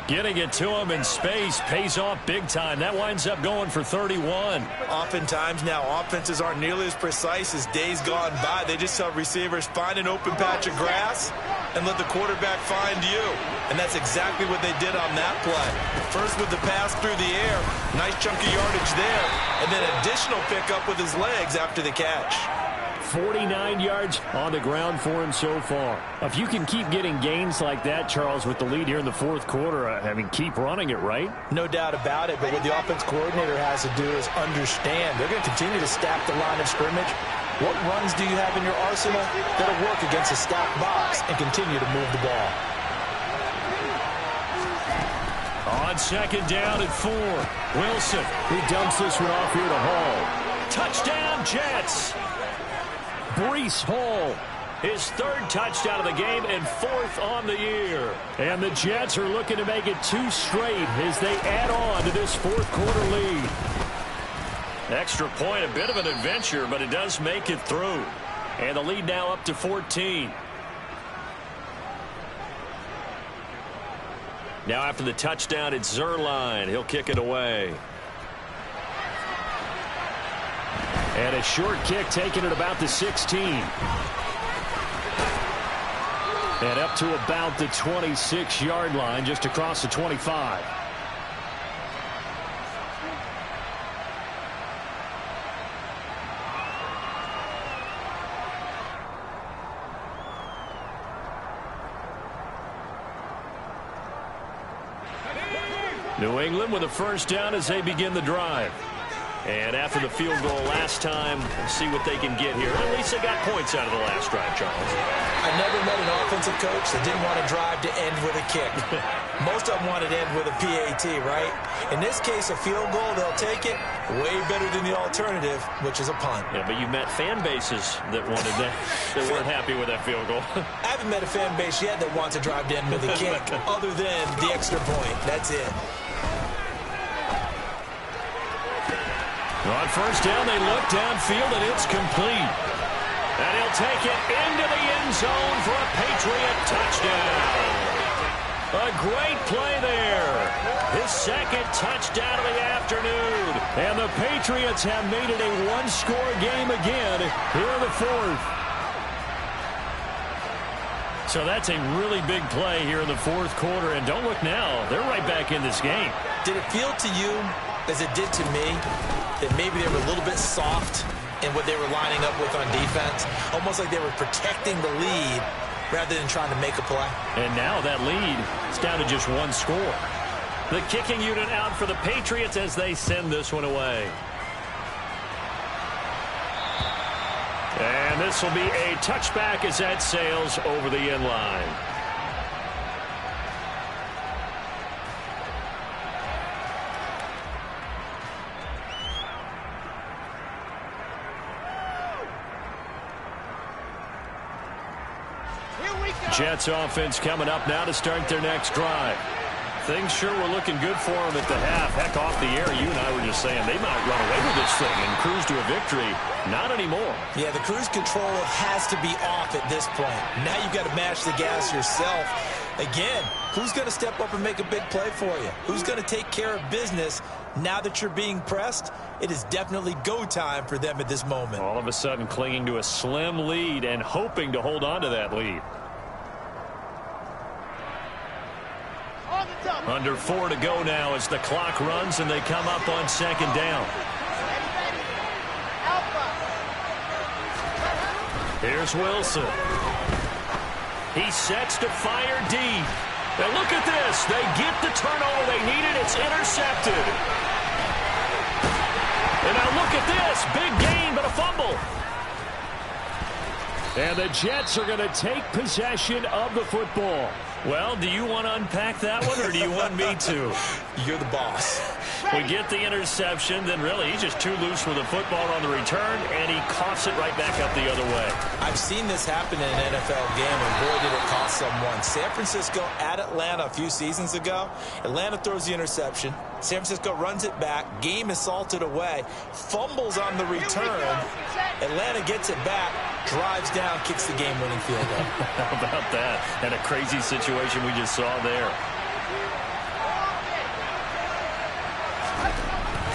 Getting it to him in space pays off big time. That winds up going for 31. Oftentimes now offenses aren't nearly as precise as days gone by. They just tell receivers, find an open patch of grass and let the quarterback find you. And that's exactly what they did on that play. First with the pass through the air. Nice chunk of yardage there. And then additional pickup with his legs after the catch. 49 yards on the ground for him so far. If you can keep getting gains like that, Charles, with the lead here in the 4th quarter, I mean, keep running it, right? No doubt about it, but what the offense coordinator has to do is understand. They're going to continue to stack the line of scrimmage. What runs do you have in your arsenal that'll work against a stacked box and continue to move the ball? On 2nd down at 4, Wilson. He dumps this one off here to Hall. Touchdown, Jets! Breece Hall, his 3rd touchdown of the game and 4th on the year. And the Jets are looking to make it 2 straight as they add on to this 4th quarter lead. Extra point, a bit of an adventure, but it does make it through. And the lead now up to 14. Now after the touchdown, it's Zuerlein. He'll kick it away. And a short kick taken at about the 16. And up to about the 26-yard line, just across the 25. New England with a 1st down as they begin the drive. And after the field goal last time, we'll see what they can get here. At least they got points out of the last drive, Charles. I never met an offensive coach that didn't want to drive to end with a kick. Most of them wanted to end with a PAT, right? In this case, a field goal, they'll take it. Way better than the alternative, which is a punt. Yeah, but you met fan bases that wanted that, that weren't happy with that field goal. I haven't met a fan base yet that wants to drive to end with a kick, other than the extra point. That's it. On 1st down, they look downfield, and it's complete. And he'll take it into the end zone for a Patriot touchdown. A great play there. His second touchdown of the afternoon. And the Patriots have made it a one-score game again here in the fourth. So that's a really big play here in the fourth quarter. And don't look now. They're right back in this game. Did it feel to you, as it did to me, that maybe they were a little bit soft in what they were lining up with on defense? Almost like they were protecting the lead rather than trying to make a play. And now that lead is down to just one score. The kicking unit out for the Patriots as they send this one away. And this will be a touchback as that sails over the end line. Jets offense coming up now to start their next drive. Things sure were looking good for them at the half. Heck, off the air, you and I were just saying they might run away with this thing and cruise to a victory. Not anymore. Yeah, the cruise control has to be off at this point. Now you've got to mash the gas yourself. Again, who's going to step up and make a big play for you? Who's going to take care of business now that you're being pressed? It is definitely go time for them at this moment. All of a sudden clinging to a slim lead and hoping to hold on to that lead. Under 4 to go now as the clock runs and they come up on second down. Here's Wilson. He sets to fire deep. And look at this. They get the turnover they needed. It's intercepted. And now look at this. Big gain, but a fumble. And the Jets are going to take possession of the football. Well, do you want to unpack that one, or do you want me to? You're the boss. We get the interception, then really he's just too loose with the football on the return, and he coughs it right back up the other way. I've seen this happen in an NFL game, and boy, did it cost someone. San Francisco at Atlanta a few seasons ago. Atlanta throws the interception. San Francisco runs it back. Game is salted away. Fumbles on the return. Atlanta gets it back, drives down, kicks the game-winning field goal. How about that? And a crazy situation we just saw there.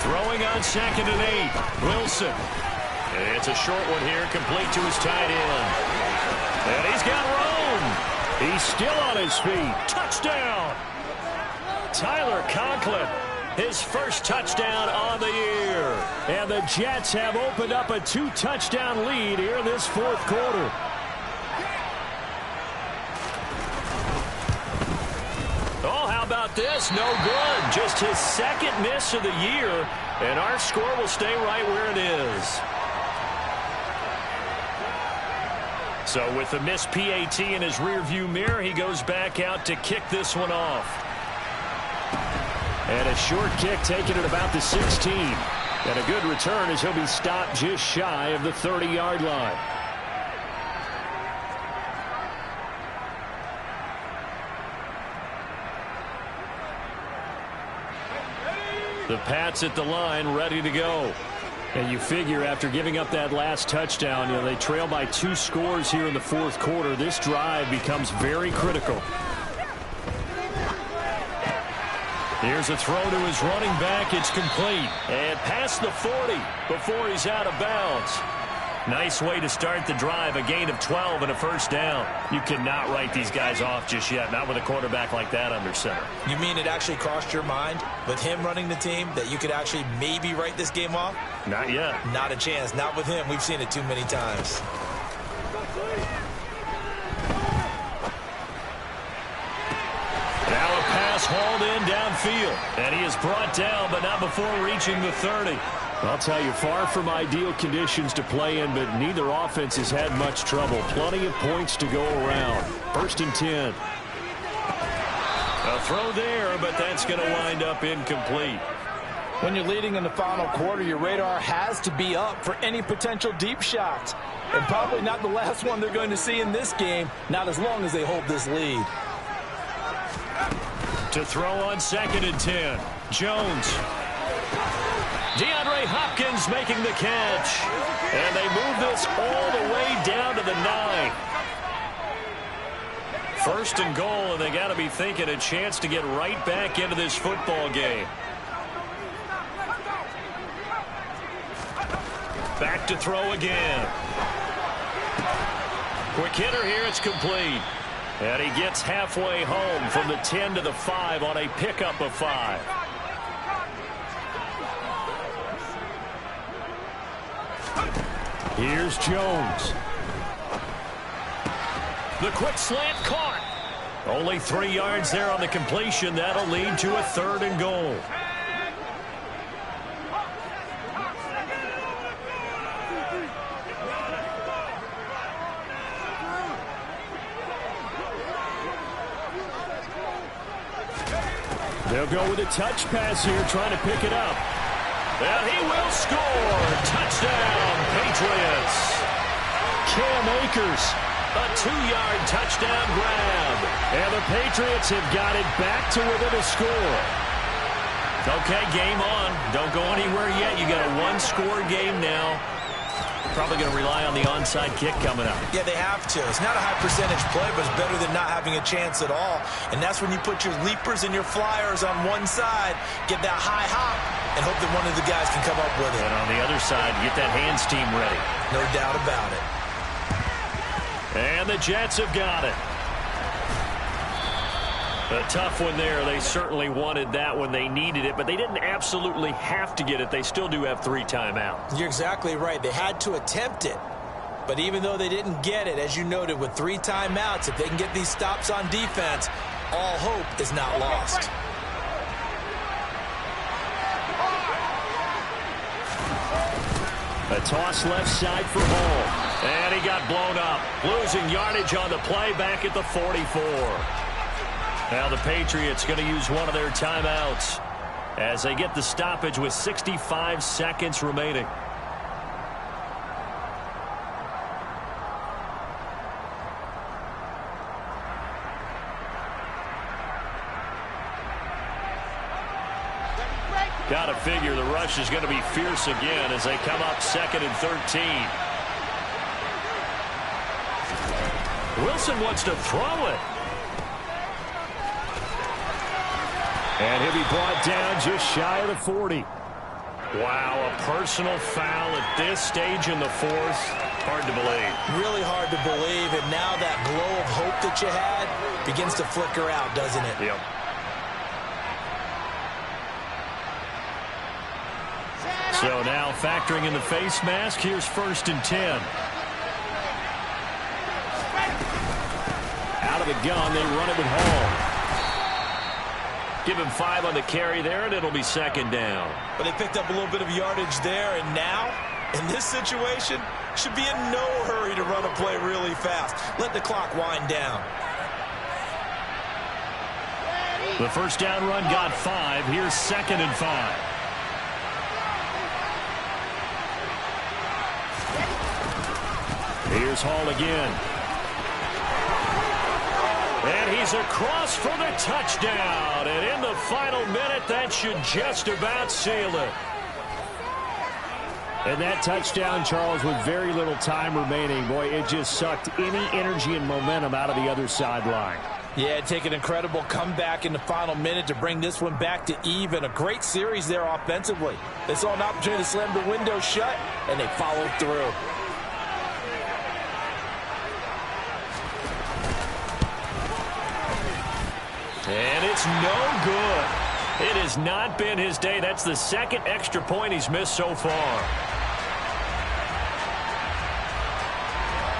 Throwing on second and 8. Wilson. It's a short one here, complete to his tight end. And he's got room. He's still on his feet. Touchdown. Tyler Conklin. His first touchdown on the year. And the Jets have opened up a 2-touchdown lead here in this fourth quarter. Oh, how about this? No good. Just his second miss of the year. And our score will stay right where it is. So with the missed PAT in his rearview mirror, he goes back out to kick this one off. And a short kick taken at about the 16. And a good return as he'll be stopped just shy of the 30-yard line. The Pats at the line, ready to go. And you figure after giving up that last touchdown, they trail by 2 scores here in the fourth quarter. This drive becomes very critical. Here's a throw to his running back. It's complete. And past the 40 before he's out of bounds. Nice way to start the drive. A gain of 12 and a first down. You cannot write these guys off just yet. Not with a quarterback like that under center. You mean it actually crossed your mind with him running the team that you could actually maybe write this game off? Not yet. Not a chance. Not with him. We've seen it too many times. Now a pass hauled in downfield. And he is brought down, but not before reaching the 30. I'll tell you, far from ideal conditions to play in, but neither offense has had much trouble. Plenty of points to go around. First and 10. A throw there, but that's going to wind up incomplete. When you're leading in the final quarter, your radar has to be up for any potential deep shots. And probably not the last one they're going to see in this game, not as long as they hold this lead. To throw on second and 10. Jones. DeAndre Hopkins making the catch. And they move this all the way down to the 9. First and goal, and they got to be thinking a chance to get right back into this football game. Back to throw again. Quick hitter here, it's complete. And he gets halfway home from the 10 to the 5 on a pickup of 5. Here's Jones. The quick slant caught. Only 3 yards there on the completion. That'll lead to a 3rd and goal. They'll go with a touch pass here, trying to pick it up. And he will score. Touchdown, Patriots. Cam Akers. A 2-yard touchdown grab. And the Patriots have got it back to within a score. Okay, game on. Don't go anywhere yet. You got a 1-score game now. Probably going to rely on the onside kick coming up. Yeah, they have to. It's not a high percentage play, but it's better than not having a chance at all. And that's when you put your leapers and your flyers on one side, get that high hop, and hope that one of the guys can come up with it. And on the other side, get that hands team ready. No doubt about it. And the Jets have got it. A tough one there. They certainly wanted that when they needed it, but they didn't absolutely have to get it. They still do have 3 timeouts. You're exactly right. They had to attempt it. But even though they didn't get it, as you noted, with 3 timeouts, if they can get these stops on defense, all hope is not lost. A toss left side for Hall. And he got blown up. Losing yardage on the play back at the 44. Now the Patriots going to use one of their timeouts as they get the stoppage with 65 seconds remaining. Got to figure the rush is going to be fierce again as they come up 2nd and 13. Wilson wants to throw it. And he'll be brought down just shy of the 40. Wow, a personal foul at this stage in the 4th. Hard to believe. Really hard to believe, and now that glow of hope that you had begins to flicker out, doesn't it? Yep. So now factoring in the face mask, here's 1st and 10. Out of the gun, they run it with Hall. Give him 5 on the carry there, and it'll be 2nd down. But they picked up a little bit of yardage there, and now, in this situation, should be in no hurry to run a play really fast. Let the clock wind down. The first down run got 5. Here's 2nd and 5. Here's Hall again. And he's across for the touchdown. And in the final minute, that should just about seal it. And that touchdown, Charles, with very little time remaining. Boy, it just sucked any energy and momentum out of the other sideline. Yeah, take an incredible comeback in the final minute to bring this one back to even. A great series there offensively. They saw an opportunity to slam the window shut, and they followed through. And it's no good. It has not been his day. That's the 2nd extra point he's missed so far.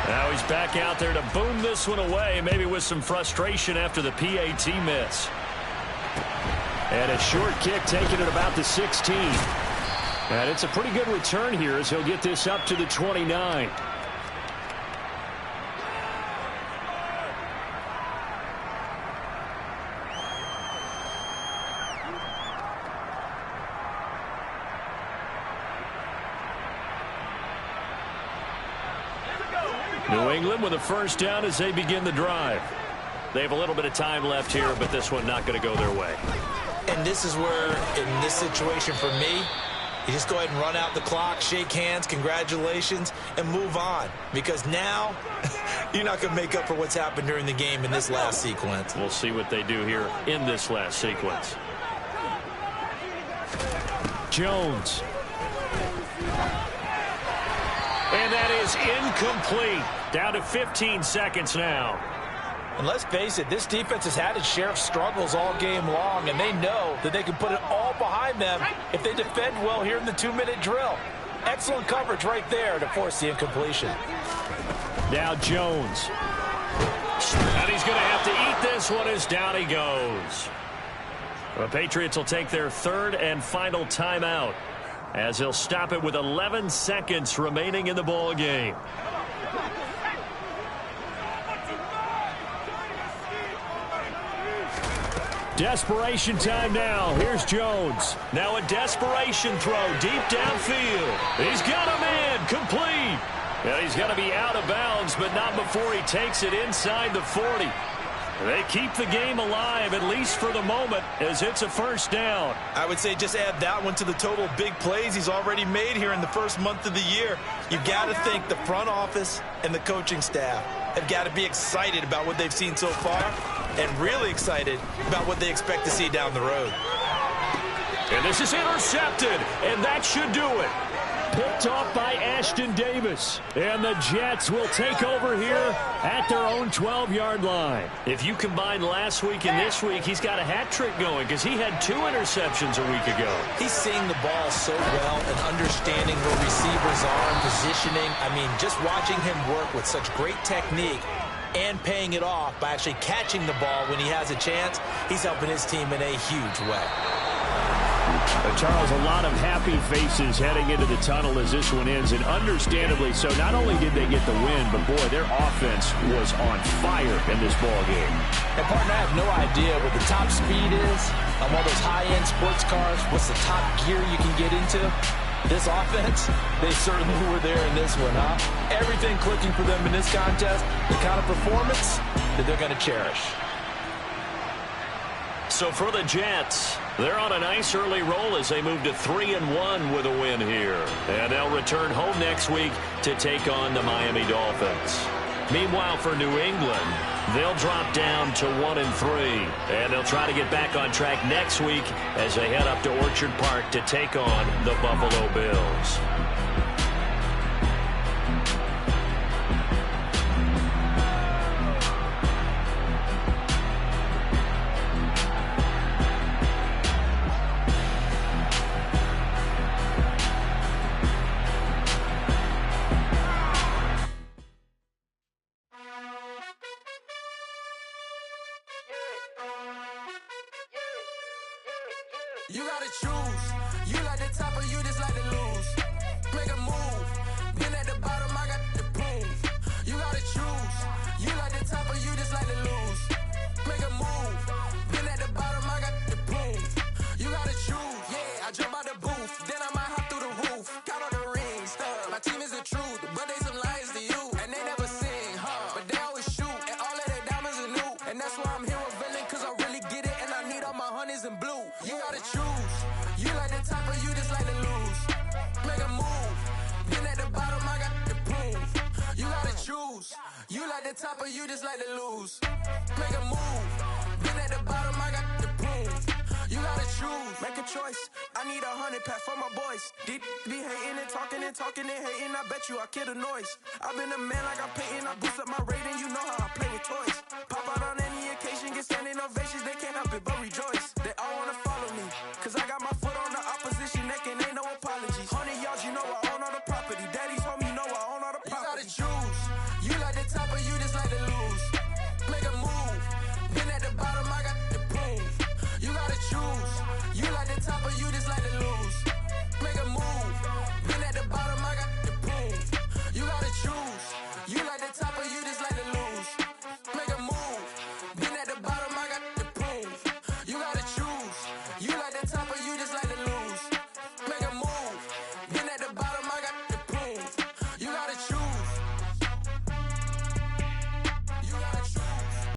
Now he's back out there to boom this one away, maybe with some frustration after the PAT miss. And a short kick taken at about the 16. And it's a pretty good return here as he'll get this up to the 29. New England with a first down as they begin the drive. They have a little bit of time left here, but this one not going to go their way. And this is where, in this situation for me, you just go ahead and run out the clock, shake hands, congratulations, and move on. Because now You're not going to make up for what's happened during the game in this last sequence. We'll see what they do here in this last sequence. Jones. And that is incomplete. Down to 15 seconds now. And let's face it, this defense has had its share of struggles all game long, and they know that they can put it all behind them if they defend well here in the 2-minute drill. Excellent coverage right there to force the incompletion. Now Jones. And he's going to have to eat this one as down he goes. The Patriots will take their third and final timeout as they'll stop it with 11 seconds remaining in the ball game. Desperation time now. Here's Jones. Now a desperation throw deep downfield. He's got a man complete. Well, he's got to be out of bounds, but not before he takes it inside the 40. They keep the game alive, at least for the moment, as it's a first down. I would say just add that one to the total big plays he's already made here in the first month of the year. You've got to think the front office and the coaching staff have got to be excited about what they've seen so far and really excited about what they expect to see down the road. And this is intercepted, and that should do it. Picked off by Ashton Davis. And the Jets will take over here at their own 12-yard line. If you combine last week and this week, he's got a hat trick going because he had 2 interceptions a week ago. He's seeing the ball so well and understanding where receivers are and positioning. I mean, just watching him work with such great technique and paying it off by actually catching the ball when he has a chance, he's helping his team in a huge way. Charles, a lot of happy faces heading into the tunnel as this one ends, and understandably so. Not only did they get the win, but boy, their offense was on fire in this ball game. And partner, I have no idea what the top speed is on one of those high-end sports cars. What's the top gear you can get into? This offense, they certainly were there in this one, huh? Everything clicking for them in this contest, the kind of performance that they're going to cherish. So for the Jets, they're on a nice early roll as they move to 3-1 with a win here. And they'll return home next week to take on the Miami Dolphins. Meanwhile, for New England, they'll drop down to 1-3. And they'll try to get back on track next week as they head up to Orchard Park to take on the Buffalo Bills. You gotta choose. You like the top or you just like to lose. Make a move. Been at the bottom, I got the proof. You gotta choose. You like the top or you just like to lose. Make a move. Been at the bottom, I got the proof. You gotta choose. Yeah, I jump out the booth. Then I might hop through the roof. Count all the rings. My team is the truth, but they some liars to you. And they never sing, but they always shoot. And all of their diamonds are new. And that's why I'm here revealing, cause I really get it. And I need all my honeys in blue. You gotta choose. You like the top or you just like to lose. Make a move. Been at the bottom, I got the proof. You gotta choose. You like the top or you just like to lose. Make a move. Been at the bottom, I got the proof. You gotta choose. Make a choice. I need 100 pack for my boys. Deep be hating and talking and hating. I bet you I kill the noise. I've been a man like I'm Peyton. I boost up my rating. You know how I play with toys. Pop out on any occasion, get standing ovations. They can't help it but rejoice. They all wanna